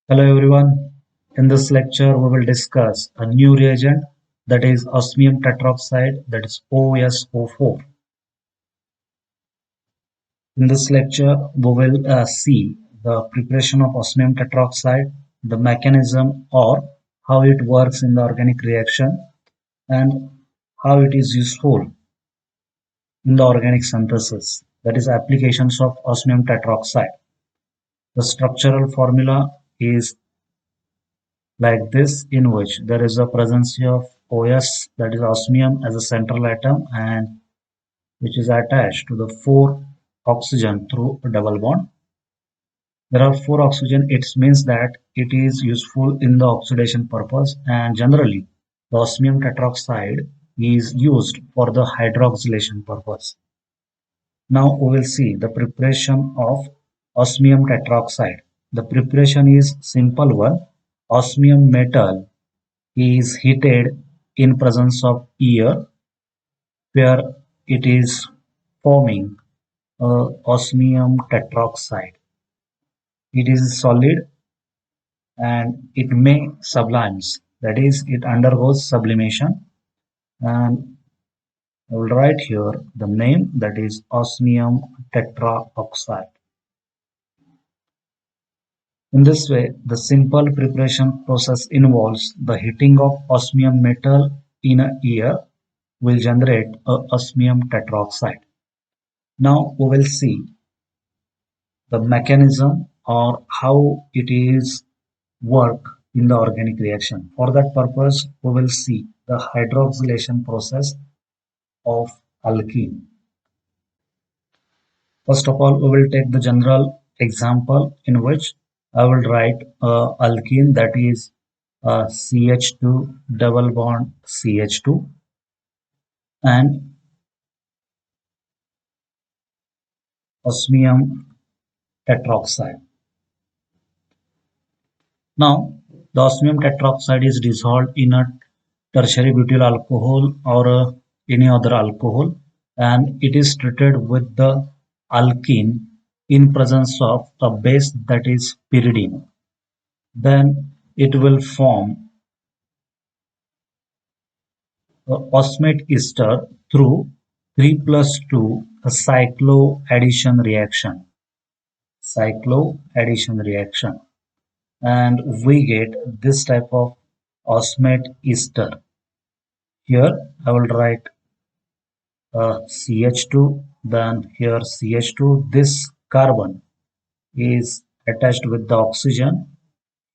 Hello everyone. In this lecture, we will discuss a new reagent that is osmium tetroxide, that is OSO4. In this lecture, we will see the preparation of osmium tetroxide, the mechanism or how it works in the organic reaction, and how it is useful in the organic synthesis, that is applications of osmium tetroxide. The structural formula is like this, in which there is a presence of OS, that is osmium, as a central atom, and which is attached to the 4 oxygen through a double bond. There are 4 oxygen. It means that it is useful in the oxidation purpose, and generally the osmium tetroxide is used for the hydroxylation purpose. Now we will see the preparation of osmium tetroxide. The preparation is simple one. Osmium metal is heated in presence of air, where it is forming osmium tetroxide. It is solid and it may sublimes, that is, it undergoes sublimation. And I will write here the name, that is osmium tetroxide. In this way, the simple preparation process involves the heating of osmium metal in a air will generate a osmium tetroxide. Now we will see the mechanism or how it is work in the organic reaction. For that purpose, we will see the hydroxylation process of alkene. First of all, we will take the general example in which I will write alkene, that is CH2 double bond CH2, and osmium tetroxide. Now, the osmium tetroxide is dissolved in a tertiary butyl alcohol or any other alcohol, and it is treated with the alkene in presence of a base, that is pyridine. Then it will form osmate ester through 3 plus 2 a cycloaddition reaction. Cycloaddition reaction. And we get this type of osmate ester. Here I will write CH2, then here CH2. This carbon is attached with the oxygen.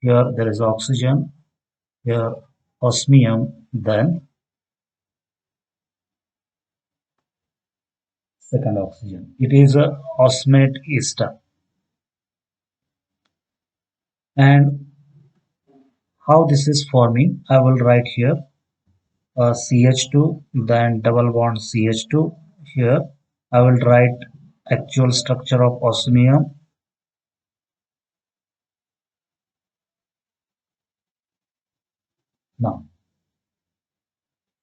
Here there is oxygen, here osmium, then second oxygen. It is a osmate ester. And how this is forming, I will write here CH2, then double bond CH2. Here I will write actual structure of osmium. Now,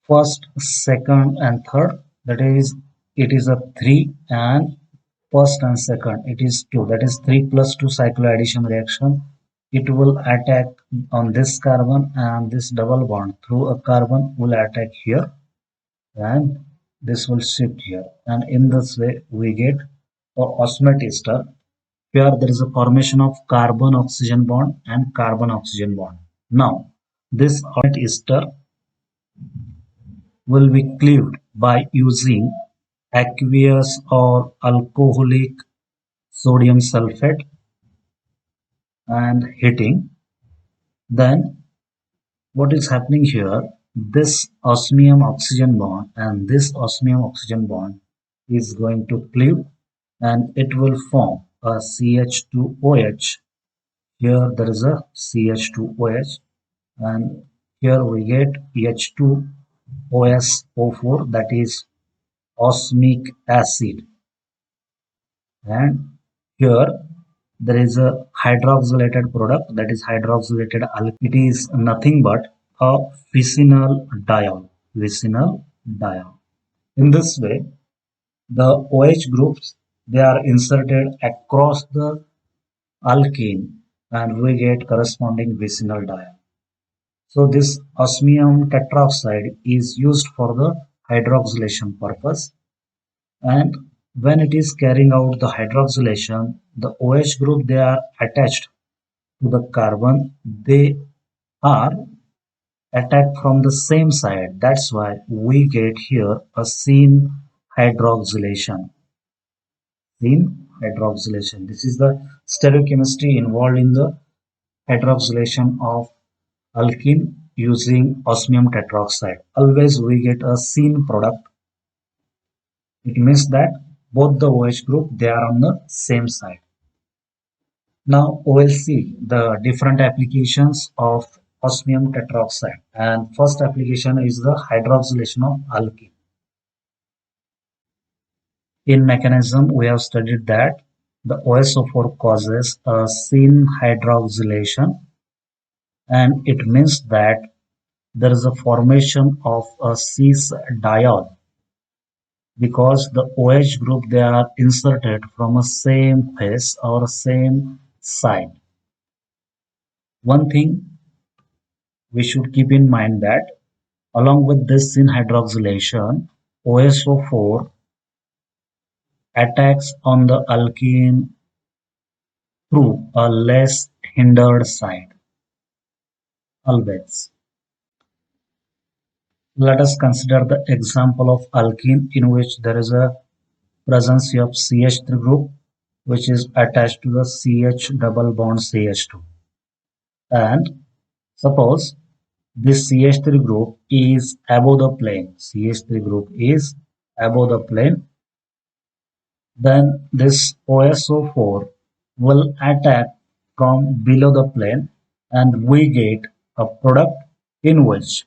first, second, and third, that is, it is a 3, and first and second, it is 2, that is 3 plus 2 cycloaddition reaction. It will attack on this carbon, and this double bond through a carbon will attack here, and this will shift here, and in this way we get a osmate ester, where there is a formation of carbon oxygen bond and carbon oxygen bond. Now this osmate ester will be cleaved by using aqueous or alcoholic sodium sulfate and heating. Then what is happening here, this osmium oxygen bond and this osmium oxygen bond is going to cleave, and it will form a CH2OH. Here there is a CH2OH, and here we get H2OSO4, that is osmic acid, and here there is a hydroxylated product, that is hydroxylated alkene. It is nothing but a vicinal diol. Vicinal diol. In this way, the OH groups, they are inserted across the alkene, and we get corresponding vicinal diol. So this osmium tetroxide is used for the hydroxylation purpose, and when it is carrying out the hydroxylation, the OH group they are attached to the carbon. They are attacked from the same side. That's why we get here a syn hydroxylation. Syn hydroxylation. This is the stereochemistry involved in the hydroxylation of alkene using osmium tetroxide. Always we get a syn product. It means that both the OH group they are on the same side. Now we'll see the different applications of osmium tetroxide. And first application is the hydroxylation of alkene. In mechanism, we have studied that the OSO4 causes a syn hydroxylation, and it means that there is a formation of a cis diol because the OH group they are inserted from a same face or same side. One thing we should keep in mind that along with this syn hydroxylation, OSO4 attacks on the alkene through a less hindered side. Always. Let us consider the example of alkene in which there is a presence of CH3 group which is attached to the CH double bond CH2. And suppose this CH3 group is above the plane. CH3 group is above the plane. Then this OSO4 will attack from below the plane and we get a product in which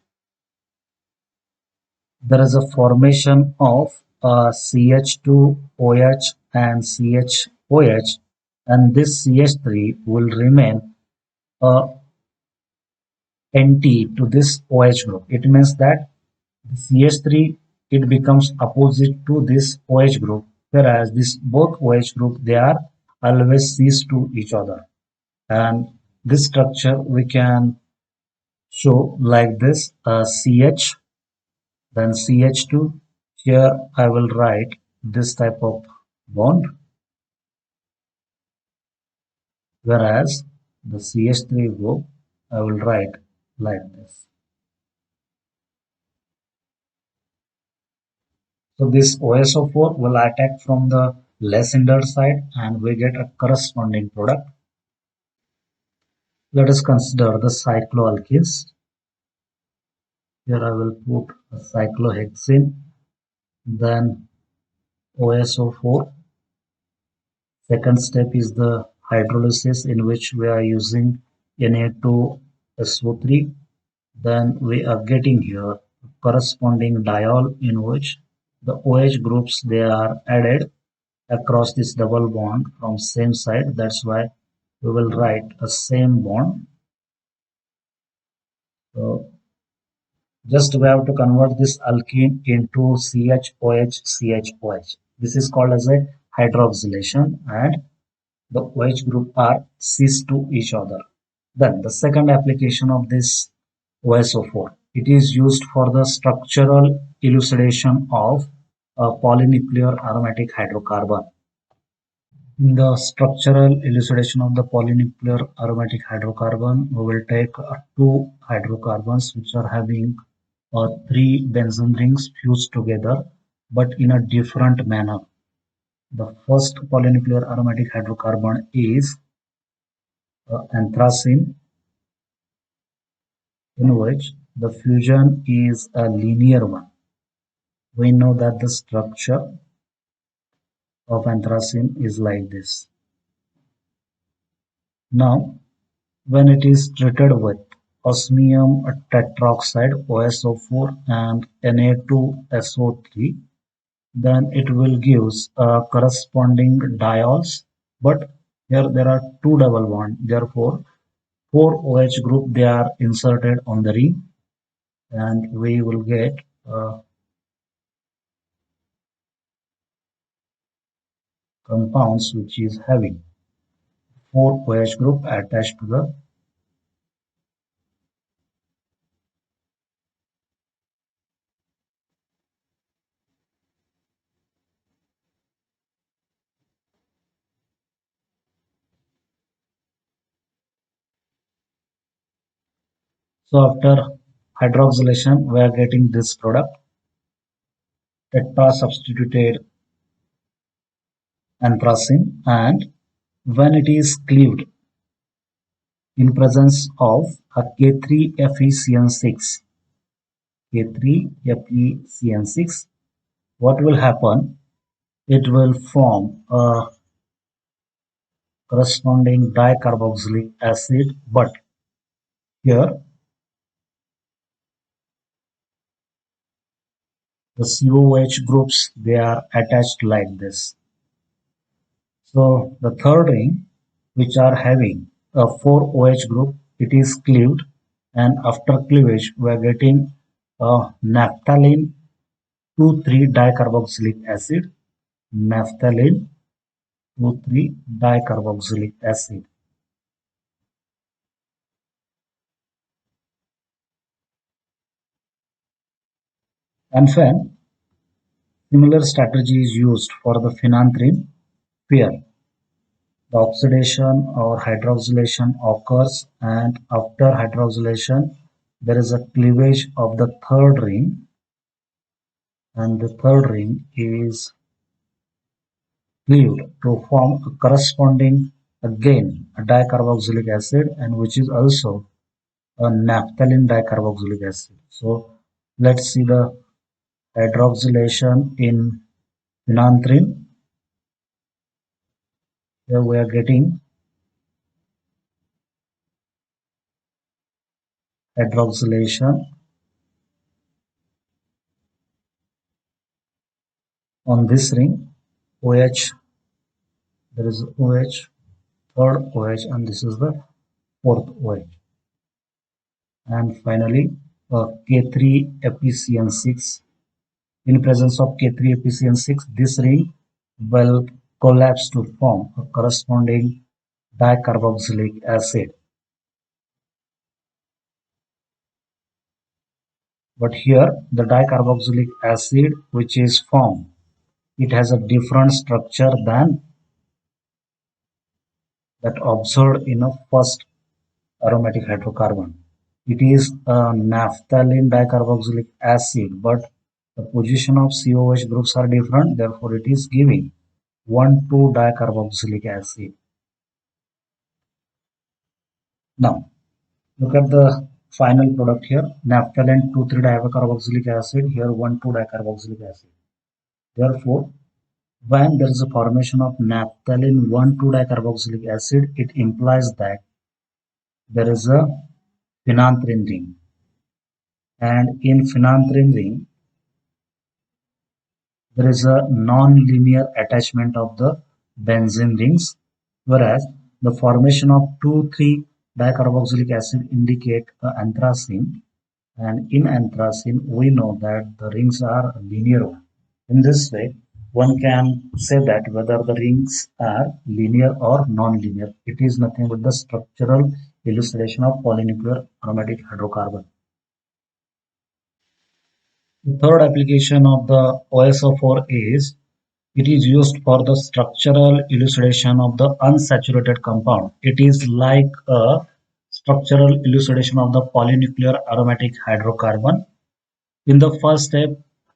there is a formation of CH2OH and CHOH, and this CH3 will remain a NT to this OH group. It means that CH3 it becomes opposite to this OH group, whereas this both OH group they are always cis to each other. And this structure we can show like this: CH, then CH2. Here I will write this type of bond, whereas the CH3 group I will write like this. So this OSO4 will attack from the less hindered side and we get a corresponding product. Let us consider the cycloalkenes. Here I will put a cyclohexene, then OSO4. Second step is the hydrolysis in which we are using Na2SO3. Then we are getting here corresponding diol in which the OH groups they are added across this double bond from same side. That's why we will write a same bond. So just we have to convert this alkene into CHOH CHOH. This is called as a hydroxylation and the OH group are cis to each other. Then the second application of this OSO4, it is used for the structural elucidation of a polynuclear aromatic hydrocarbon. In the structural elucidation of the polynuclear aromatic hydrocarbon, we will take two hydrocarbons which are having three benzene rings fused together but in a different manner. The first polynuclear aromatic hydrocarbon is anthracene, in which the fusion is a linear one. We know that the structure of anthracene is like this. Now, when it is treated with osmium tetroxide OSO4 and Na2SO3, then it will give corresponding diols, but here there are two double bonds. Therefore, four OH group they are inserted on the ring, and we will get compounds which is having four OH group attached to the. So after hydroxylation, we are getting this product, tetra substituted anthracene, and when it is cleaved in presence of a K3FeCN6, K3FeCN6, what will happen? It will form a corresponding dicarboxylic acid, but here the COOH groups, they are attached like this. So the third ring, which are having a 4 OH group, it is cleaved, and after cleavage we are getting a naphthalene 2,3 dicarboxylic acid, naphthalene 2,3 dicarboxylic acid. And when similar strategy is used for the phenanthrene, here the oxidation or hydroxylation occurs, and after hydroxylation there is a cleavage of the third ring, and the third ring is cleaved to form a corresponding again a dicarboxylic acid, and which is also a naphthalene dicarboxylic acid. So let's see the hydroxylation in phenanthrene. Here we are getting hydroxylation on this ring. OH, there is OH, third OH, and this is the fourth OH. And finally, K3FeCN6. In presence of K3FeCN6, this ring will collapse to form a corresponding dicarboxylic acid. But here, the dicarboxylic acid which is formed, it has a different structure than that observed in a first aromatic hydrocarbon. It is a naphthalene dicarboxylic acid, but the position of COH groups are different, therefore it is giving 1,2 dicarboxylic acid. Now, look at the final product here, naphthalene 2,3 dicarboxylic acid, here 1,2 dicarboxylic acid. Therefore, when there is a formation of naphthalene 1,2 dicarboxylic acid, it implies that there is a phenanthrene ring. And in phenanthrene ring, there is a non-linear attachment of the benzene rings, whereas the formation of 2,3 dicarboxylic acid indicate anthracene, and in anthracene we know that the rings are linear. In this way, one can say that whether the rings are linear or non-linear. It is nothing but the structural elucidation of polynuclear aromatic hydrocarbon. The third application of the OSO4 is it is used for the structural elucidation of the unsaturated compound. It is like a structural elucidation of the polynuclear aromatic hydrocarbon. In the first step,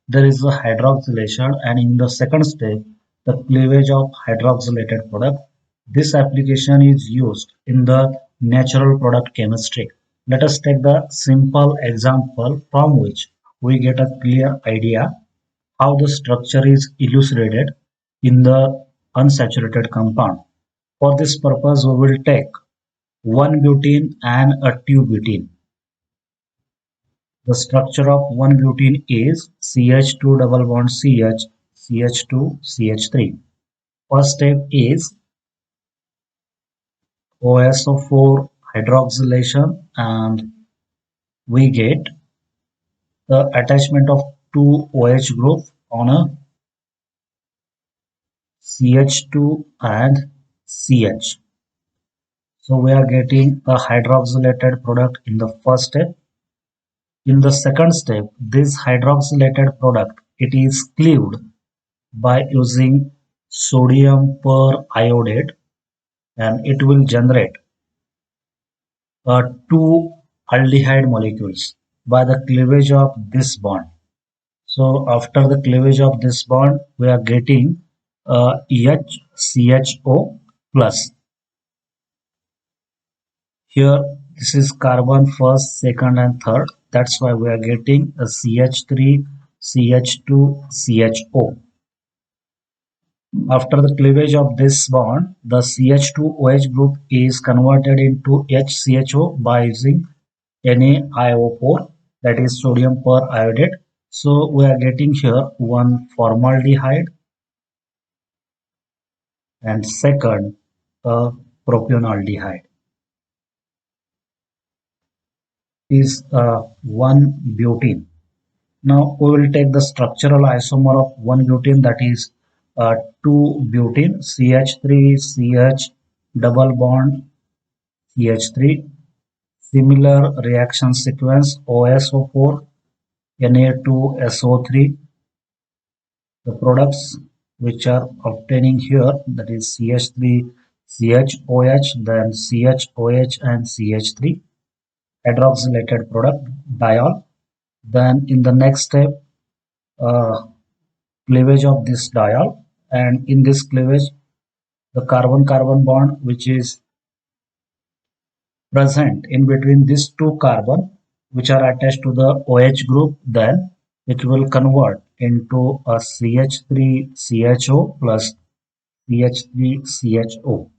there is a hydroxylation, and in the second step, the cleavage of hydroxylated product. This application is used in the natural product chemistry. Let us take the simple example from which we get a clear idea how the structure is elucidated in the unsaturated compound. For this purpose, we will take 1-butene and a 2-butene. The structure of 1-butene is CH2 double bond CH, CH2, CH3. First step is OSO4 hydroxylation, and we get the attachment of two OH group on a CH2 and CH. So we are getting a hydroxylated product in the first step. In the second step, this hydroxylated product, it is cleaved by using sodium periodate, and it will generate two aldehyde molecules by the cleavage of this bond. So after the cleavage of this bond, we are getting HCHO plus. Here, this is carbon first, second, and third. That's why we are getting a CH3, CH2, CHO. After the cleavage of this bond, the CH2OH group is converted into HCHO by using NaIO4, that is sodium periodate. So we are getting here one formaldehyde and second a propionaldehyde is one butene. Now we will take the structural isomer of one butene, that is 2 butene CH3 CH double bond CH3. Similar reaction sequence OSO4 Na2SO3. The products which are obtaining here, that is CH3 CHOH, then CHOH and CH3, hydroxylated product diol. Then in the next step, uh, cleavage of this diol, and in this cleavage the carbon carbon bond which is present in between these two carbon which are attached to the OH group, then it will convert into a CH3 CHO plus CH3 CHO,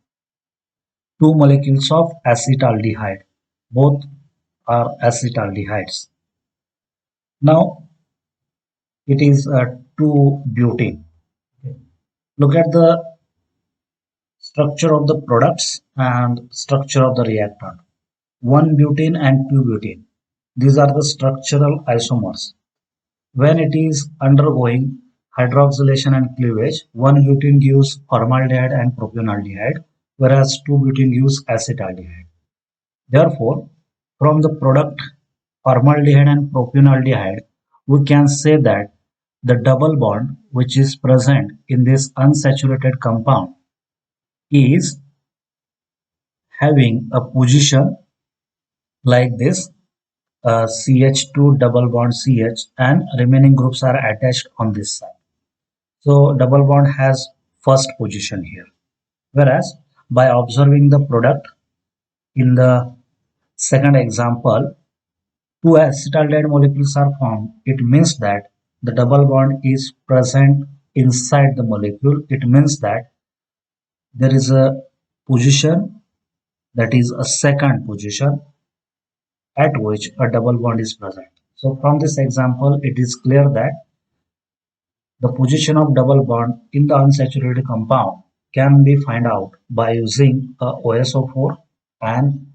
two molecules of acetaldehyde. Both are acetaldehydes. Now it is a 2 butene. Look at the structure of the products and structure of the reactant. 1 butene and 2 butene. These are the structural isomers. When it is undergoing hydroxylation and cleavage, 1 butene gives formaldehyde and propionaldehyde, whereas 2 butene gives acetaldehyde. Therefore, from the product formaldehyde and propionaldehyde, we can say that the double bond which is present in this unsaturated compound is having a position like this, CH2 double bond CH, and remaining groups are attached on this side. So double bond has first position here. Whereas by observing the product in the second example, two acetaldehyde molecules are formed. It means that the double bond is present inside the molecule. It means that there is a position, that is a second position at which a double bond is present. So from this example, it is clear that the position of double bond in the unsaturated compound can be found out by using a OSO4 and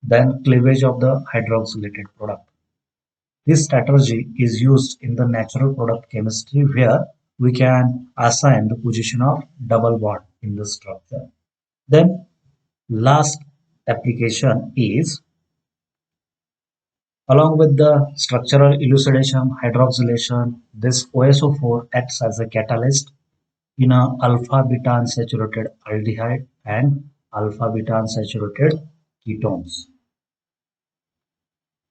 then cleavage of the hydroxylated product. This strategy is used in the natural product chemistry where we can assign the position of double bond in the structure. Then last application is, along with the structural elucidation, hydroxylation, this OSO4 acts as a catalyst in a alpha-beta unsaturated aldehyde and alpha-beta unsaturated ketones.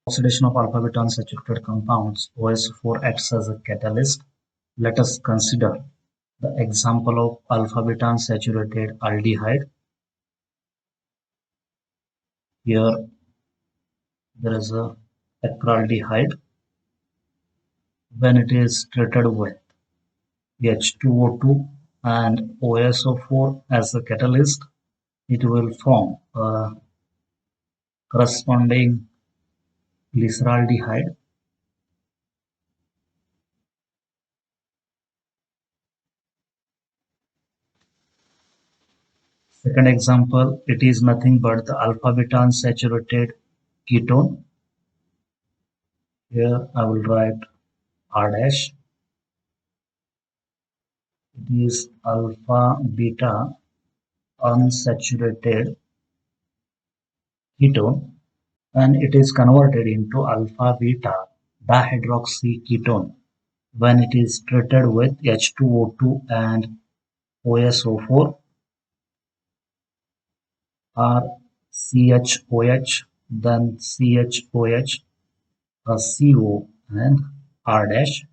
Oxidation of alpha-beta unsaturated compounds, OS4 acts as a catalyst. Let us consider the example of alpha-beta unsaturated aldehyde. Here there is a acraldehyde. When it is treated with H2O2 and OSO4 as a catalyst, it will form a corresponding glyceraldehyde. Second example, it is nothing but the alpha-beta unsaturated ketone. Here I will write R dash. It is alpha-beta unsaturated ketone, and it is converted into alpha beta dihydroxyketone when it is treated with H2O2 and OSO4 or CHOH, then CHOH, a CO and R dash.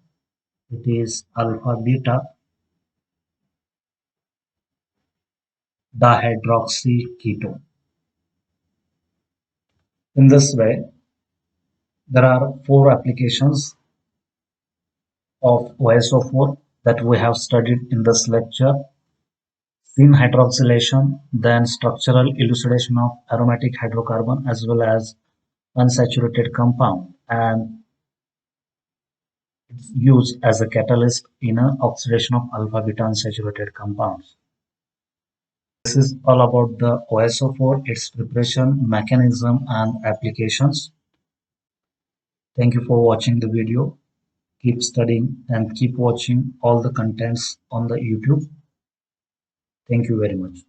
It is alpha beta dihydroxyketone. In this way, there are four applications of OSO4 that we have studied in this lecture: syn hydroxylation, then structural elucidation of aromatic hydrocarbon as well as unsaturated compound, and it's used as a catalyst in a oxidation of alpha beta unsaturated compounds. This is all about the OSO4, its preparation, mechanism, and applications. Thank you for watching the video. Keep studying and keep watching all the contents on the YouTube. Thank you very much.